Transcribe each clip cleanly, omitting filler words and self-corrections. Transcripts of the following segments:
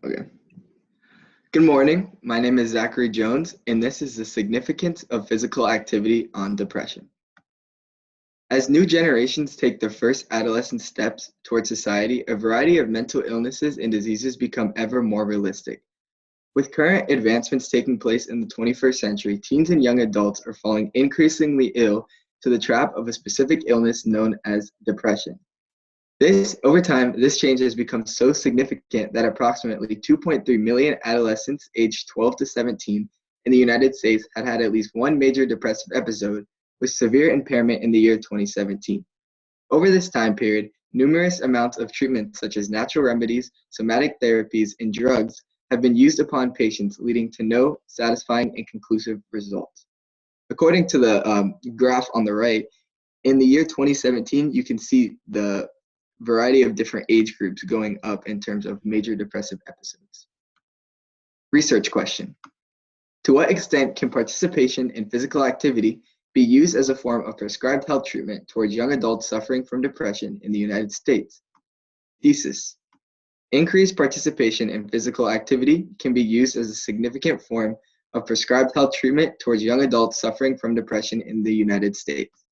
Okay. Good morning. My name is Zachary Jones, and this is the significance of physical activity on depression. As new generations take their first adolescent steps toward society, a variety of mental illnesses and diseases become ever more realistic. With current advancements taking place in the 21st century, teens and young adults are falling increasingly ill to the trap of a specific illness known as depression. Over time, this change has become so significant that approximately 2.3 million adolescents aged 12 to 17 in the United States had at least one major depressive episode with severe impairment in the year 2017. Over this time period, numerous amounts of treatments such as natural remedies, somatic therapies, and drugs have been used upon patients, leading to no satisfying and conclusive results. According to the graph on the right, in the year 2017, you can see the variety of different age groups going up in terms of major depressive episodes. Research question. To what extent can participation in physical activity be used as a form of prescribed health treatment towards young adults suffering from depression in the United States? Thesis. Increased participation in physical activity can be used as a significant form of prescribed health treatment towards young adults suffering from depression in the United States.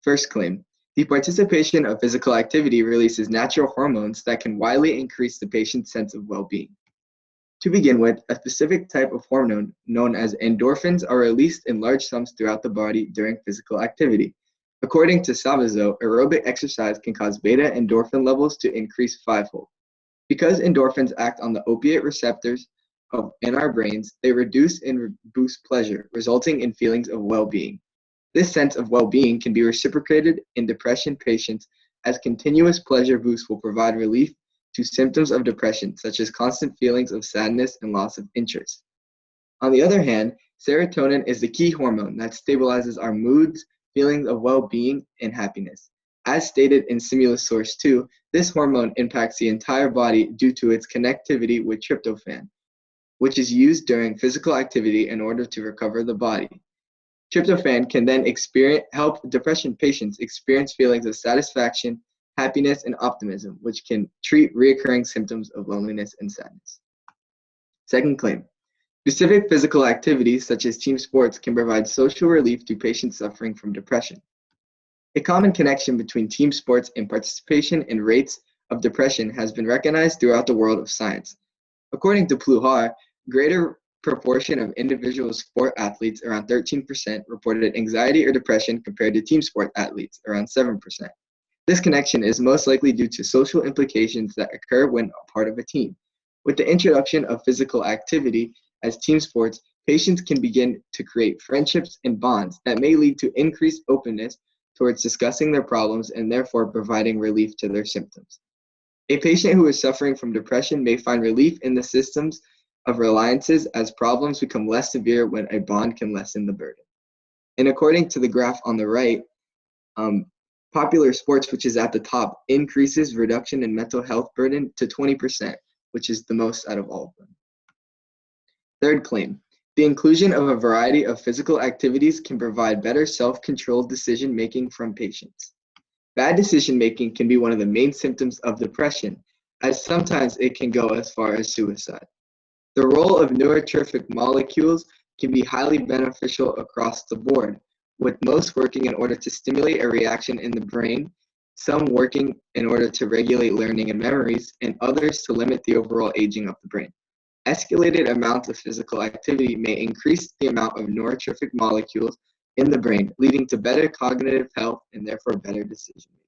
First claim. The participation of physical activity releases natural hormones that can widely increase the patient's sense of well-being. To begin with, a specific type of hormone known as endorphins are released in large sums throughout the body during physical activity. According to Salvazo, aerobic exercise can cause beta endorphin levels to increase fivefold. Because endorphins act on the opiate receptors in our brains, they reduce and boost pleasure, resulting in feelings of well-being. This sense of well-being can be reciprocated in depression patients, as continuous pleasure boosts will provide relief to symptoms of depression, such as constant feelings of sadness and loss of interest. On the other hand, serotonin is the key hormone that stabilizes our moods, feelings of well-being, and happiness. As stated in Stimulus Source 2, this hormone impacts the entire body due to its connectivity with tryptophan, which is used during physical activity in order to recover the body. Tryptophan can then help depression patients experience feelings of satisfaction, happiness, and optimism, which can treat recurring symptoms of loneliness and sadness. Second claim. Specific physical activities such as team sports can provide social relief to patients suffering from depression. A common connection between team sports and participation in rates of depression has been recognized throughout the world of science. According to Pluhar, greater proportion of individual sport athletes, around 13%, reported anxiety or depression compared to team sport athletes, around 7%. This connection is most likely due to social implications that occur when a part of a team. With the introduction of physical activity as team sports, patients can begin to create friendships and bonds that may lead to increased openness towards discussing their problems and therefore providing relief to their symptoms. A patient who is suffering from depression may find relief in the systems of reliances as problems become less severe when a bond can lessen the burden. And according to the graph on the right, popular sports, which is at the top, increases reduction in mental health burden to 20%, which is the most out of all of them. Third claim, the inclusion of a variety of physical activities can provide better self-controlled decision-making from patients. Bad decision-making can be one of the main symptoms of depression, as sometimes it can go as far as suicide. The role of neurotrophic molecules can be highly beneficial across the board, with most working in order to stimulate a reaction in the brain, some working in order to regulate learning and memories, and others to limit the overall aging of the brain. Escalated amounts of physical activity may increase the amount of neurotrophic molecules in the brain, leading to better cognitive health and therefore better decision-making.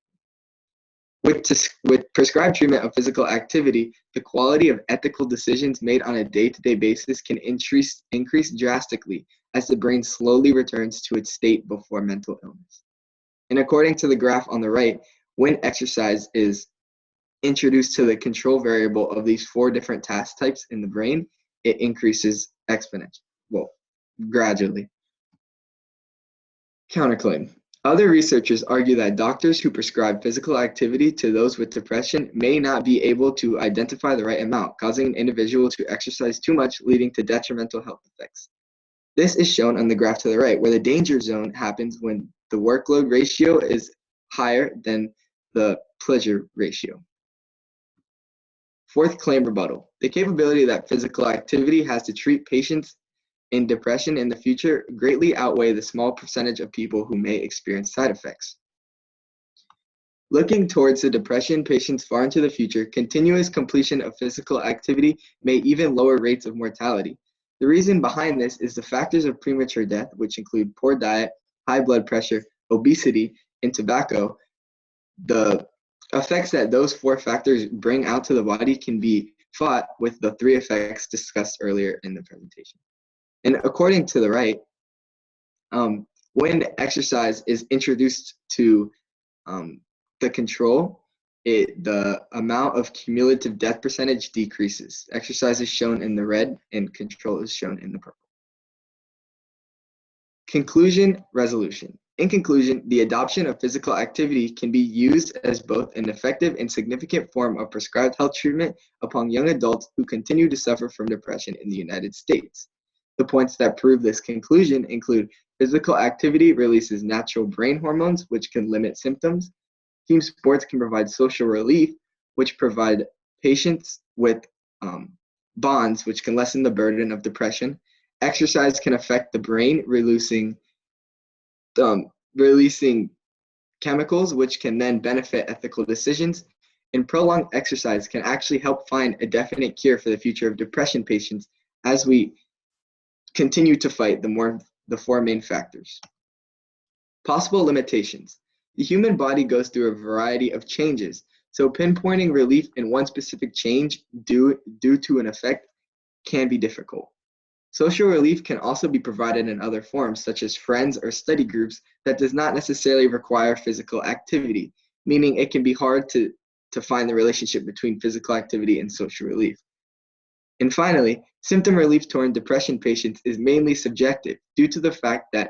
With prescribed treatment of physical activity, the quality of ethical decisions made on a day-to-day basis can increase drastically as the brain slowly returns to its state before mental illness. And according to the graph on the right, when exercise is introduced to the control variable of these 4 different task types in the brain, it increases gradually. Counterclaim. Other researchers argue that doctors who prescribe physical activity to those with depression may not be able to identify the right amount, causing an individual to exercise too much, leading to detrimental health effects. This is shown on the graph to the right, where the danger zone happens when the workload ratio is higher than the pleasure ratio. Fourth claim rebuttal. The capability that physical activity has to treat patients in depression in the future greatly outweigh the small percentage of people who may experience side effects. Looking towards the depression patients far into the future, continuous completion of physical activity may even lower rates of mortality. The reason behind this is the factors of premature death, which include poor diet, high blood pressure, obesity, and tobacco. The effects that those four factors bring out to the body can be fought with the three effects discussed earlier in the presentation. And according to the right, when exercise is introduced to the control, the amount of cumulative death percentage decreases. Exercise is shown in the red and control is shown in the purple. Conclusion, resolution. In conclusion, the adoption of physical activity can be used as both an effective and significant form of prescribed health treatment upon young adults who continue to suffer from depression in the United States. The points that prove this conclusion include physical activity releases natural brain hormones, which can limit symptoms. Team sports can provide social relief, which provide patients with bonds, which can lessen the burden of depression. Exercise can affect the brain, releasing chemicals, which can then benefit ethical decisions. And prolonged exercise can actually help find a definite cure for the future of depression patients as we continue to fight the four main factors. Possible limitations. The human body goes through a variety of changes, so pinpointing relief in one specific change due to an effect can be difficult. Social relief can also be provided in other forms, such as friends or study groups, that does not necessarily require physical activity, meaning it can be hard to find the relationship between physical activity and social relief. And finally, symptom relief toward depression patients is mainly subjective due to the fact that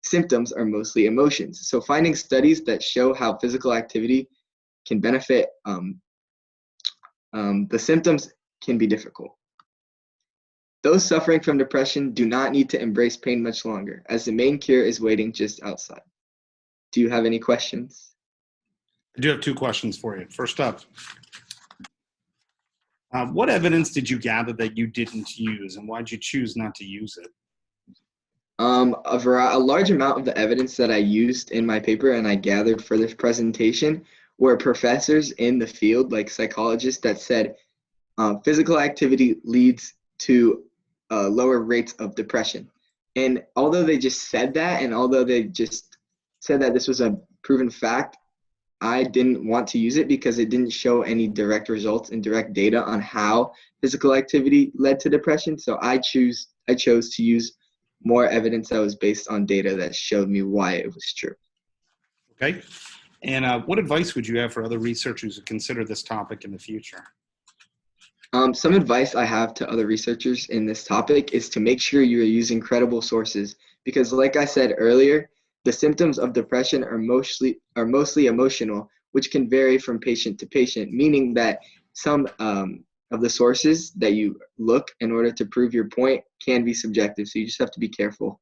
symptoms are mostly emotions. So finding studies that show how physical activity can benefit the symptoms can be difficult. Those suffering from depression do not need to embrace pain much longer, as the main cure is waiting just outside. Do you have any questions? I do have two questions for you. First up, what evidence did you gather that you didn't use, and why did you choose not to use it? A large amount of the evidence that I used in my paper and I gathered for this presentation were professors in the field, like psychologists, that said physical activity leads to lower rates of depression. And although they just said that, and although they just said that this was a proven fact, I didn't want to use it because it didn't show any direct results and direct data on how physical activity led to depression. So I chose to use more evidence that was based on data that showed me why it was true. Okay. And what advice would you have for other researchers who consider this topic in the future? Some advice I have to other researchers in this topic is to make sure you are using credible sources, because like I said earlier, the symptoms of depression are mostly emotional, which can vary from patient to patient, meaning that some of the sources that you look in order to prove your point can be subjective. So you just have to be careful